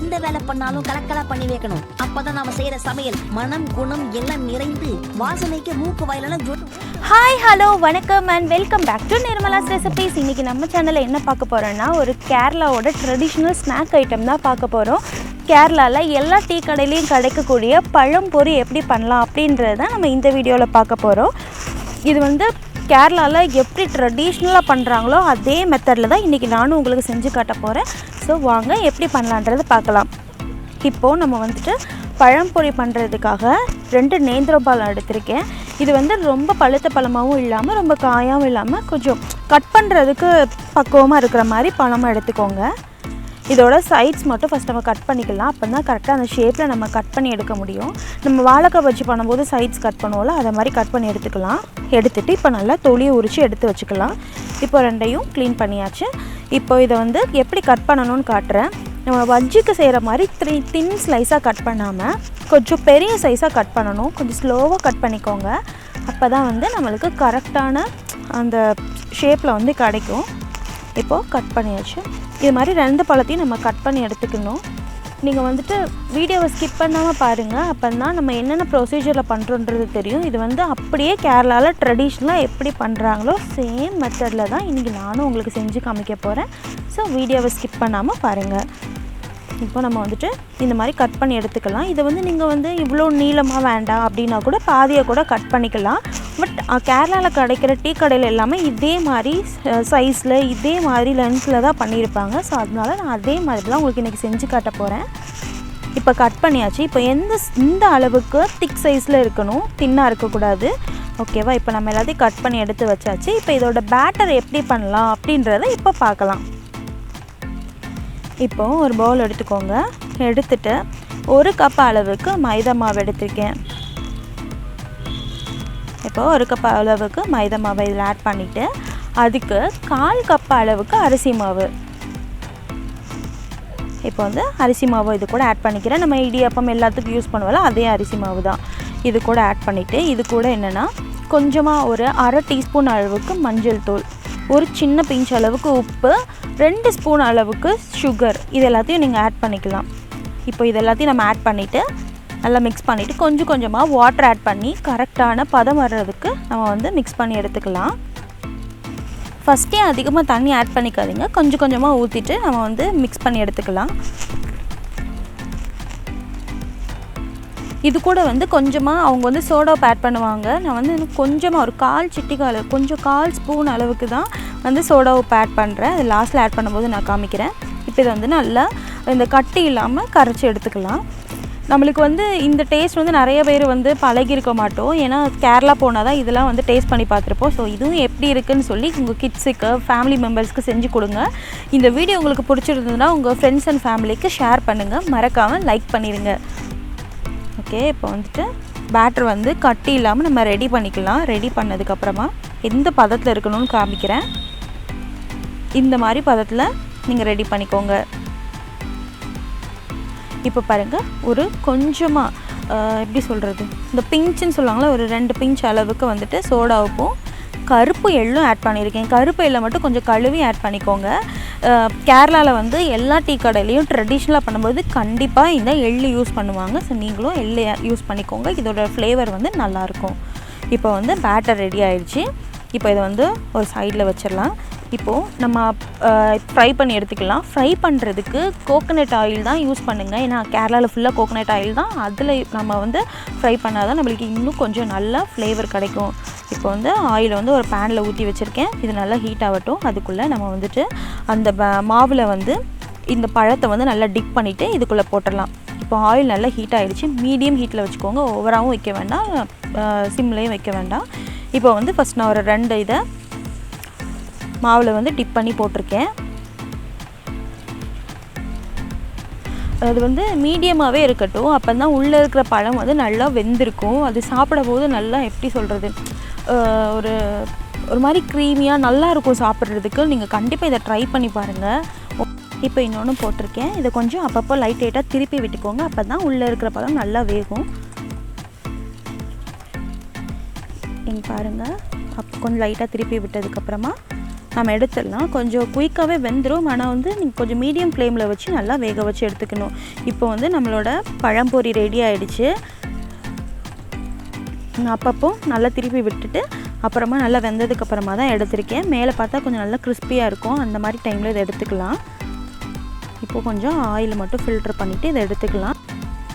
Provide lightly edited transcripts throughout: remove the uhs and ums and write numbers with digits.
எந்த வேலை பண்ணாலும் கலக்கலா பண்ணி வைக்கணும். அப்பதான் நாம செய்யற சமையல் மனம் குணம் எல்லாம் நிறைந்து வாசனைக்கு மூக்கு வாயிலெல்லாம் ஜொட்டும். ஹாய் ஹலோ வணக்கம் and welcome back to Nirmala's recipes. இன்றைக்கி நம்ம சேனலில் என்ன பார்க்க போகிறோன்னா ஒரு கேரளாவோட ட்ரெடிஷ்னல் ஸ்நாக் ஐட்டம் தான் பார்க்க போகிறோம். கேரளாவில் எல்லா டீ கடையிலையும் கிடைக்கக்கூடிய பழம் பொரி எப்படி பண்ணலாம் அப்படின்றது தான் நம்ம இந்த வீடியோவில் பார்க்க போகிறோம். இது வந்து கேரளாவில் எப்படி ட்ரெடிஷ்னலாக பண்ணுறாங்களோ அதே மெத்தடில் தான் இன்றைக்கி நானும் உங்களுக்கு செஞ்சு காட்ட போகிறேன். ஸோ வாங்க எப்படி பண்ணலான்றது பார்க்கலாம். இப்போது நம்ம வந்துட்டு பழம்பொரி பண்ணுறதுக்காக 2 நேந்திரம் பழம் எடுத்திருக்கேன். இது வந்து ரொம்ப பழுத்த பழமாகவும் இல்லாமல் ரொம்ப காயாகவும் இல்லாமல் கொஞ்சம் கட் பண்ணுறதுக்கு பக்குவமாக இருக்கிற மாதிரி பழமாக எடுத்துக்கோங்க. இதோட சைட்ஸ் மட்டும் ஃபஸ்ட் நம்ம கட் பண்ணிக்கலாம். அப்போ தான் கரெக்டாக அந்த ஷேப்பில் நம்ம கட் பண்ணி எடுக்க முடியும். நம்ம வாழைக்காய் பஜ்ஜி பண்ணும்போது சைட்ஸ் கட் பண்ணுவோம்ல, அதை மாதிரி கட் பண்ணி எடுத்துக்கலாம். எடுத்துகிட்டு இப்போ நல்லா தொலியை உரித்து எடுத்து வச்சுக்கலாம். இப்போ 2ஐயும் க்ளீன் பண்ணியாச்சு. இப்போ இதை வந்து எப்படி கட் பண்ணணும்னு காட்டுறேன். நம்ம பஜ்ஜிக்கு செய்கிற மாதிரி 3 தின் ஸ்லைஸாக கட் பண்ணாமல் கொஞ்சம் பெரிய சைஸாக கட் பண்ணணும். கொஞ்சம் ஸ்லோவாக கட் பண்ணிக்கோங்க. அப்போ தான் வந்து நம்மளுக்கு கரெக்டான அந்த ஷேப்பில் வந்து கிடைக்கும். இப்போது கட் பண்ணியாச்சு. இது மாதிரி 2 பழத்தையும் நம்ம கட் பண்ணி எடுத்துக்கணும். நீங்கள் வந்துட்டு வீடியோவை ஸ்கிப் பண்ணாமல் பாருங்கள். அப்போ தான் நம்ம என்னென்ன ப்ரொசீஜரில் பண்ணுறோன்றது தெரியும். இது வந்து அப்படியே கேரளாவில் ட்ரெடிஷ்னலாக எப்படி பண்ணுறாங்களோ சேம் மெத்தடில் தான் இன்றைக்கி நானும் உங்களுக்கு செஞ்சு காமிக்க போகிறேன். ஸோ வீடியோவை ஸ்கிப் பண்ணாமல் பாருங்கள். இப்போ நம்ம வந்துட்டு இந்த மாதிரி கட் பண்ணி எடுத்துக்கலாம். இதை வந்து நீங்கள் வந்து இவ்வளோ நீளமாக வேண்டாம் அப்படின்னா கூட பாதியை கூட கட் பண்ணிக்கலாம். பட் கேரளாவில் கிடைக்கிற டீ கடையில் எல்லாமே இதே மாதிரி சைஸில் இதே மாதிரி லென்ஸில் தான் பண்ணியிருப்பாங்க. ஸோ அதனால நான் அதே மாதிரி தான் உங்களுக்கு இன்றைக்கி செஞ்சு காட்ட போகிறேன். இப்போ கட் பண்ணியாச்சு. இப்போ இந்த அளவுக்கு திக் சைஸில் இருக்கணும், தின்னாக இருக்கக்கூடாது. ஓகேவா? இப்போ நம்ம எல்லாத்தையும் கட் பண்ணி எடுத்து வச்சாச்சு. இப்போ இதோட பேட்டர் எப்படி பண்ணலாம் அப்படின்றத இப்போ பார்க்கலாம். இப்போது ஒரு பவுல் எடுத்துக்கோங்க. எடுத்துகிட்டு 1 கப் அளவுக்கு மைதா மாவு எடுத்துருக்கேன். இப்போது 1 கப் அளவுக்கு மைதா மாவை இதில் ஆட் பண்ணிவிட்டு அதுக்கு 1/4 கப் அளவுக்கு அரிசி மாவு. இப்போ வந்து அரிசி மாவு இது கூட ஆட் பண்ணிக்கிறேன். நம்ம இடியாப்பம் எல்லாத்துக்கும் யூஸ் பண்ணுவோம்ல, அதே அரிசி மாவு தான். இது கூட ஆட் பண்ணிவிட்டு இது கூட என்னென்னா கொஞ்சமாக ஒரு 1/2 டீஸ்பூன் அளவுக்கு மஞ்சள் தூள், ஒரு சின்ன பிஞ்ச் அளவுக்கு உப்பு, 2 ஸ்பூன் அளவுக்கு சுகர், இது எல்லாத்தையும் நீங்கள் ஆட் பண்ணிக்கலாம். இப்போ இது எல்லாத்தையும் நம்ம ஆட் பண்ணிவிட்டு நல்லா மிக்ஸ் பண்ணிவிட்டு கொஞ்சம் கொஞ்சமாக வாட்டர் ஆட் பண்ணி கரெக்டான பதம் வர்றதுக்கு நம்ம வந்து மிக்ஸ் பண்ணி எடுத்துக்கலாம். ஃபஸ்ட்டே அதிகமாக தண்ணி ஆட் பண்ணிக்காதீங்க. கொஞ்சம் கொஞ்சமாக ஊற்றிட்டு நம்ம வந்து மிக்ஸ் பண்ணி எடுத்துக்கலாம். இது கூட வந்து கொஞ்சமாக அவங்க வந்து சோடாப் ஆட் பண்ணுவாங்க. நான் வந்து கொஞ்சமாக ஒரு 1/4 சிட்டிக்கால் கொஞ்சம் 1/4 ஸ்பூன் அளவுக்கு தான் வந்து சோடாப் ஆட் பண்ணுறேன். அது லாஸ்ட்டில் ஆட் பண்ணும்போது நான் காமிக்கிறேன். இப்போ இதை வந்து நல்லா இந்த கட்டி இல்லாமல் கரைச்சி எடுத்துக்கலாம். நம்மளுக்கு வந்து இந்த டேஸ்ட் வந்து நிறைய பேர் வந்து பழகிருக்க மாட்டோம். ஏன்னா கேரளா போனால் தான் இதெல்லாம் வந்து டேஸ்ட் பண்ணி பார்த்துருப்போம். ஸோ இதுவும் எப்படி இருக்குதுன்னு சொல்லி உங்கள் கிட்ஸுக்கு ஃபேமிலி மெம்பர்ஸ்க்கு செஞ்சு கொடுங்க. இந்த வீடியோ உங்களுக்கு பிடிச்சிருந்ததுன்னா உங்கள் ஃப்ரெண்ட்ஸ் அண்ட் ஃபேமிலிக்கு ஷேர் பண்ணுங்கள். மறக்காமல் லைக் பண்ணிடுங்க. ஓகே, இப்போ வந்துட்டு பேட்டர் வந்து கட்டி இல்லாமல் நம்ம ரெடி பண்ணிக்கலாம். ரெடி பண்ணதுக்கப்புறமா எந்த பதத்தில் இருக்கணும்னு காமிக்கிறேன். இந்த மாதிரி பதத்தில் நீங்கள் ரெடி பண்ணிக்கோங்க. இப்போ பாருங்கள், ஒரு கொஞ்சமாக எப்படி சொல்கிறது, இந்த பிஞ்சுன்னு சொல்லுவாங்களே, ஒரு 2 பிஞ்ச் அளவுக்கு வந்துட்டு சோடா உப்பும் கருப்பு எள்ளும் ஆட் பண்ணியிருக்கேன். கருப்பு எள்ளை மட்டும் கொஞ்சம் கழுவி ஆட் பண்ணிக்கோங்க. கேரளாவில் வந்து எல்லா டீ கடையிலையும் ட்ரெடிஷ்னலாக பண்ணும்போது கண்டிப்பாக இந்த எள்ளு யூஸ் பண்ணுவாங்க. ஸோ நீங்களும் எள்ளு யூஸ் பண்ணிக்கோங்க. இதோட ஃப்ளேவர் வந்து நல்லாயிருக்கும். இப்போ வந்து பேட்டர் ரெடி ஆகிடுச்சு. இப்போ இதை வந்து ஒரு சைடில் வச்சிடலாம். இப்போது நம்ம ஃப்ரை பண்ணி எடுத்துக்கலாம். ஃப்ரை பண்ணுறதுக்கு கோகோனட் ஆயில் தான் யூஸ் பண்ணுங்கள். ஏன்னா கேரளாவில் ஃபுல்லாக கோகோனட் ஆயில் தான். அதில் நம்ம வந்து ஃப்ரை பண்ணால் தான் நம்மளுக்கு இன்னும் கொஞ்சம் நல்லா ஃப்ளேவர் கிடைக்கும். இப்போ வந்து ஆயில் வந்து ஒரு பேனில் ஊற்றி வச்சுருக்கேன். இது நல்லா ஹீட் ஆகட்டும். அதுக்குள்ளே நம்ம வந்துட்டு அந்த மாவில் வந்து இந்த பழத்தை வந்து நல்லா டிப் பண்ணிவிட்டு இதுக்குள்ளே போட்டுடலாம். இப்போ ஆயில் நல்லா ஹீட் ஆகிடுச்சு. மீடியம் ஹீட்டில் வச்சுக்கோங்க. ஓவராகவும் வைக்க வேண்டாம், சிம்லேயும் வைக்க வேண்டாம். இப்போ வந்து ஃபஸ்ட் நான் ஒரு 2 இதை மாவில் வந்து டிப் பண்ணி போட்டிருக்கேன். அது வந்து மீடியமாகவே இருக்கட்டும். அப்போ தான் உள்ளே இருக்கிற பழம் வந்து நல்லா வெந்திருக்கும். அது சாப்பிடும்போது நல்லா எப்படி சொல்கிறது, ஒரு மாதிரி க்ரீமியாக நல்லாயிருக்கும் சாப்பிட்றதுக்கு. நீங்கள் கண்டிப்பாக இதை ட்ரை பண்ணி பாருங்கள். இப்போ இன்னொன்று போட்டிருக்கேன். இதை கொஞ்சம் அப்பப்போ லைட்டாக திருப்பி விட்டுக்கோங்க. அப்போ தான் உள்ளே இருக்கிற பழம் நல்லா வேகும். இங்கே பாருங்கள், அப்போ கொஞ்சம் லைட்டாக திருப்பி விட்டதுக்கப்புறமா நம்ம எடுத்துடலாம். கொஞ்சம் குயிக்காகவே வெந்துடும், ஆனால் வந்து நீங்கள் கொஞ்சம் மீடியம் ஃப்ளேமில் வச்சு நல்லா வேக வச்சு எடுத்துக்கணும். இப்போ வந்து நம்மளோட பழம்பொரி ரெடி ஆகிடுச்சு. நான் அப்பப்போ நல்லா திருப்பி விட்டுட்டு அப்புறமா நல்லா வெந்ததுக்கப்புறமா தான் எடுத்திருக்கேன். மேலே பார்த்தா கொஞ்சம் நல்லா கிறிஸ்பியாக இருக்கும். அந்த மாதிரி டைமில் இதை எடுத்துக்கலாம். இப்போது கொஞ்சம் ஆயில் மட்டும் ஃபில்டர் பண்ணிவிட்டு இதை எடுத்துக்கலாம்.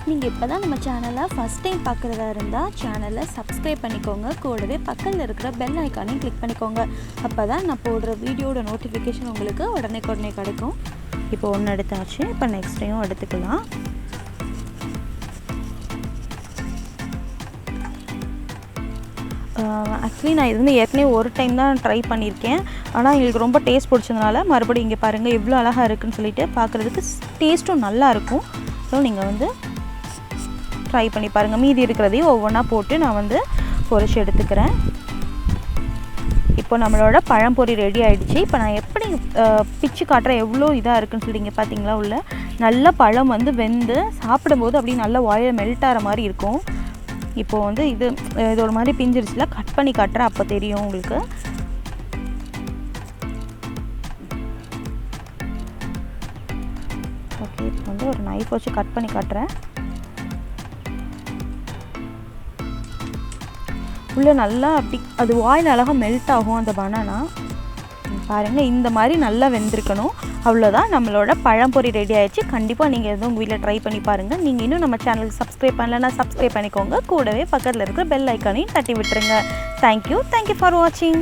நீங்கள் இப்போ தான் நம்ம சேனலை ஃபஸ்ட் டைம் பார்க்குறதா இருந்தால் சேனலை சப்ஸ்கிரைப் பண்ணிக்கோங்க. கூடவே பக்கத்தில் இருக்கிற பெல் ஐக்கானையும் கிளிக் பண்ணிக்கோங்க. அப்போ தான் நான் போடுற வீடியோட நோட்டிஃபிகேஷன் உங்களுக்கு உடனே கிடைக்கும். இப்போ ஒன்று எடுத்தாச்சு. இப்போ நெக்ஸ்ட்டையும் எடுத்துக்கலாம். ஆக்சுவலி நான் இது வந்து ஏற்கனவே ஒரு டைம் தான் ட்ரை பண்ணியிருக்கேன். ஆனால் எங்களுக்கு ரொம்ப டேஸ்ட் பிடிச்சதுனால மறுபடியும் இங்கே பாருங்கள் எவ்வளோ அழகாக இருக்குதுன்னு சொல்லிட்டு பார்க்குறதுக்கு டேஸ்ட்டும் நல்லாயிருக்கும். ஸோ நீங்கள் வந்து ட்ரை பண்ணி பாருங்கள். மீதி இருக்கிறதையும் ஒவ்வொன்றா போட்டு நான் வந்து பொரிச்சு எடுத்துக்கிறேன். இப்போ நம்மளோட பழம்பொரி ரெடி ஆகிடுச்சு. இப்போ நான் எப்படி பிச்சு காட்டுறேன் எவ்வளோ இதாக இருக்குதுன்னு சொல்லிங்க பார்த்தீங்களா? உள்ள நல்ல பழம் வந்து வெந்து சாப்பிடும்போது அப்படி நல்லா வாயில் மெல்ட் ஆகிற மாதிரி இருக்கும். இப்போது வந்து இது ஒரு மாதிரி பிஞ்சிருச்சுல, கட் பண்ணி காட்டுறேன், அப்போ தெரியும் உங்களுக்கு. ஓகே, இப்போ வந்து ஒரு நைஃப் வச்சு கட் பண்ணி காட்டுறேன். உள்ளே நல்லா அப்படி அது வாயில் அழகாக மெல்ட் ஆகும் அந்த பனானா. பாருங்கள், இந்த மாதிரி நல்லா வெந்திருக்கணும். அவ்வளோதான், நம்மளோட பழம்பொரி ரெடி ஆகிடுச்சு. கண்டிப்பாக நீங்கள் எதுவும் உங்கள் வீட்டில் ட்ரை பண்ணி பாருங்கள். நீங்கள் இன்னும் நம்ம சேனலுக்கு சப்ஸ்கிரைப் பண்ணலன்னா சப்ஸ்கிரைப் பண்ணிக்கோங்க. கூடவே பக்கத்தில் இருக்கிற பெல் ஐக்கானையும் தட்டி விட்டுருங்க. தேங்க்யூ ஃபார் வாட்சிங்.